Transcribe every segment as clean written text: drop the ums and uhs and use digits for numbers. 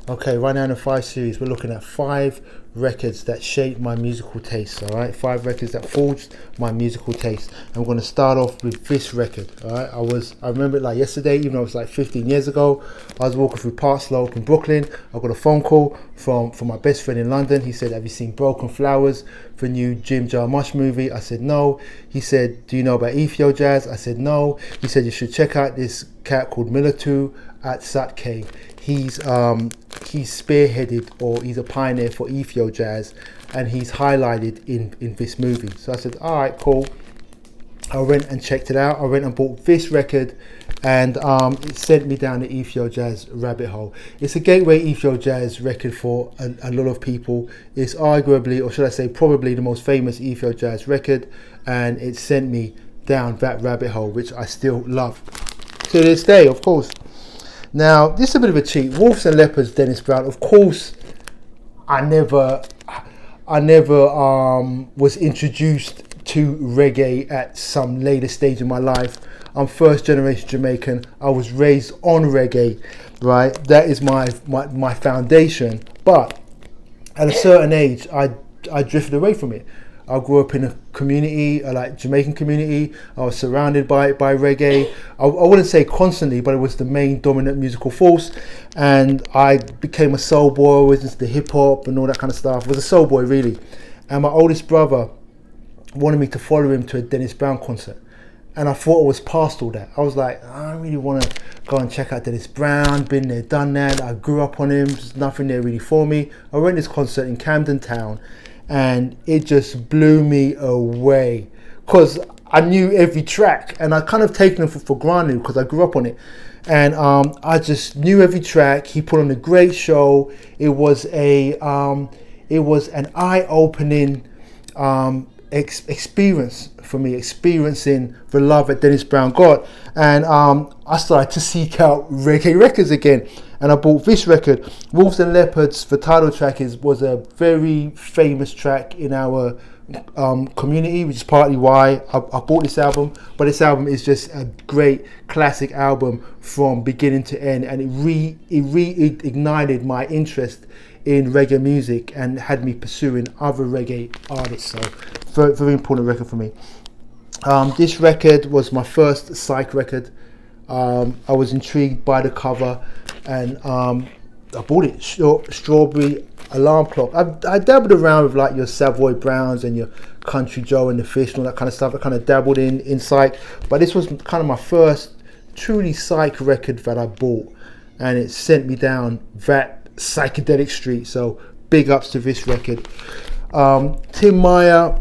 Okay, right now in the 5 series, we're looking at 5 records that shaped my musical taste, all right? 5 records that forged my musical taste. And we're going to start off with this record, all right? I remember it like yesterday, even though it was like 15 years ago. I was walking through Park Slope in Brooklyn. I got a phone call from my best friend in London. He said, "Have you seen Broken Flowers, the new Jim Jarmusch movie?" I said, "No." He said, "Do you know about Ethio Jazz?" I said, "No." He said, "You should check out this cat called Milatu at Satke. He's spearheaded, or he's a pioneer for Ethio Jazz, and he's highlighted in this movie." So I said, "All right, cool." I went and checked it out. I went and bought this record, and it sent me down the Ethio Jazz rabbit hole. It's a gateway Ethio Jazz record for a lot of people. It's arguably, or should I say probably, the most famous Ethio Jazz record, and it sent me down that rabbit hole, which I still love to this day, of course. Now, this is a bit of a cheat. Wolves and Leopards, Dennis Brown. Of course, I never was introduced to reggae at some later stage in my life. I'm first generation Jamaican. I was raised on reggae, right? That is my foundation. But at a certain age, I drifted away from it. I grew up in a community, like Jamaican community. I was surrounded by reggae. I wouldn't say constantly, but it was the main dominant musical force. And I became a soul boy, was into the hip hop and all that kind of stuff. I was a soul boy, really. And my oldest brother wanted me to follow him to a Dennis Brown concert. And I thought I was past all that. I was like, I don't really want to go and check out Dennis Brown. Been there, done that. I grew up on him. There's nothing there really for me. I went to this concert in Camden Town, and it just blew me away because I knew every track, and I kind of taken them for granted because I grew up on it. And I just knew every track. He put on a great show. It was an eye-opening experience for me, experiencing the love that Dennis Brown got. And I started to seek out reggae records again, and I bought this record, Wolves and Leopards. The title track was a very famous track in our community, which is partly why I bought this album. But this album is just a great classic album from beginning to end, and it reignited my interest in reggae music and had me pursuing other reggae artists. So very, very important record for me. This record was my first psych record. I was intrigued by the cover, and I bought it. Strawberry Alarm Clock. I dabbled around with like your Savoy Browns and your Country Joe and the Fish and all that kind of stuff. I kind of dabbled in psych, but this was kind of my first truly psych record that I bought, and it sent me down that psychedelic street. So big ups to this record. Tim Meyer.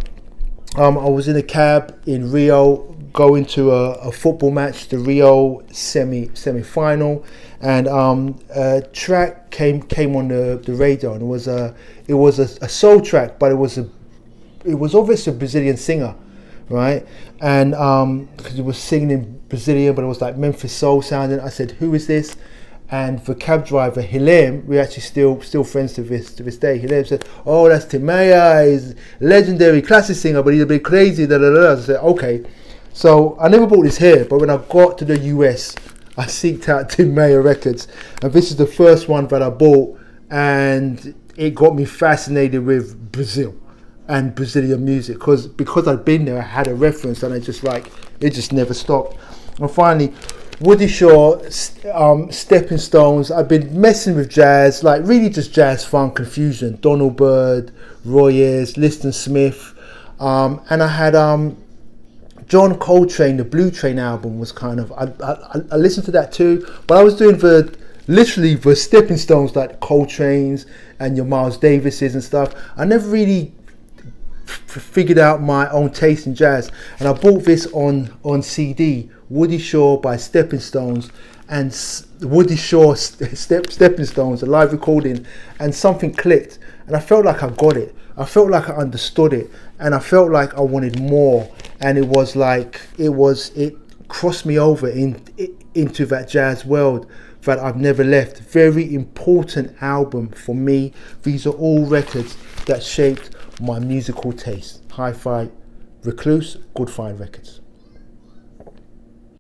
I was in a cab in Rio going to a football match, the Rio semi-final, and a track came on the radio, and it was a soul track, but it was obviously a Brazilian singer, right? And because he was singing in Brazilian, but it was like Memphis soul sounding. I said, "Who is this?" And the cab driver, Hilem, we're actually still friends to this day. Hilem said, "Oh, that's Tim Meyer. He's a legendary classic singer, but he's a bit crazy." Da, da, da. I said, "Okay." So I never bought this here, but when I got to the US, I seeked out Tim Meyer records, and this is the first one that I bought, and it got me fascinated with Brazil and Brazilian music because I'd been there. I had a reference, and it just never stopped. And finally, Woody Shaw, Stepping Stones. I've been messing with jazz, like really just jazz funk confusion. Donald Byrd, Roy Ayers, Liston Smith, and I had John Coltrane. The Blue Train album was kind of I listened to that too, but I was doing literally the Stepping Stones, like Coltrane's and your Miles Davises and stuff. I never really figured out my own taste in jazz, and I bought this on CD, Woody Shaw by Stepping Stones, and Woody Shaw Stepping Stones, a live recording, and something clicked, and I felt like I got it. I felt like I understood it, and I felt like I wanted more, and it crossed me over into that jazz world that I've never left. Very important album for me. These are all records that shaped my musical taste. Hi-Fi, Recluse, Good Fine Records.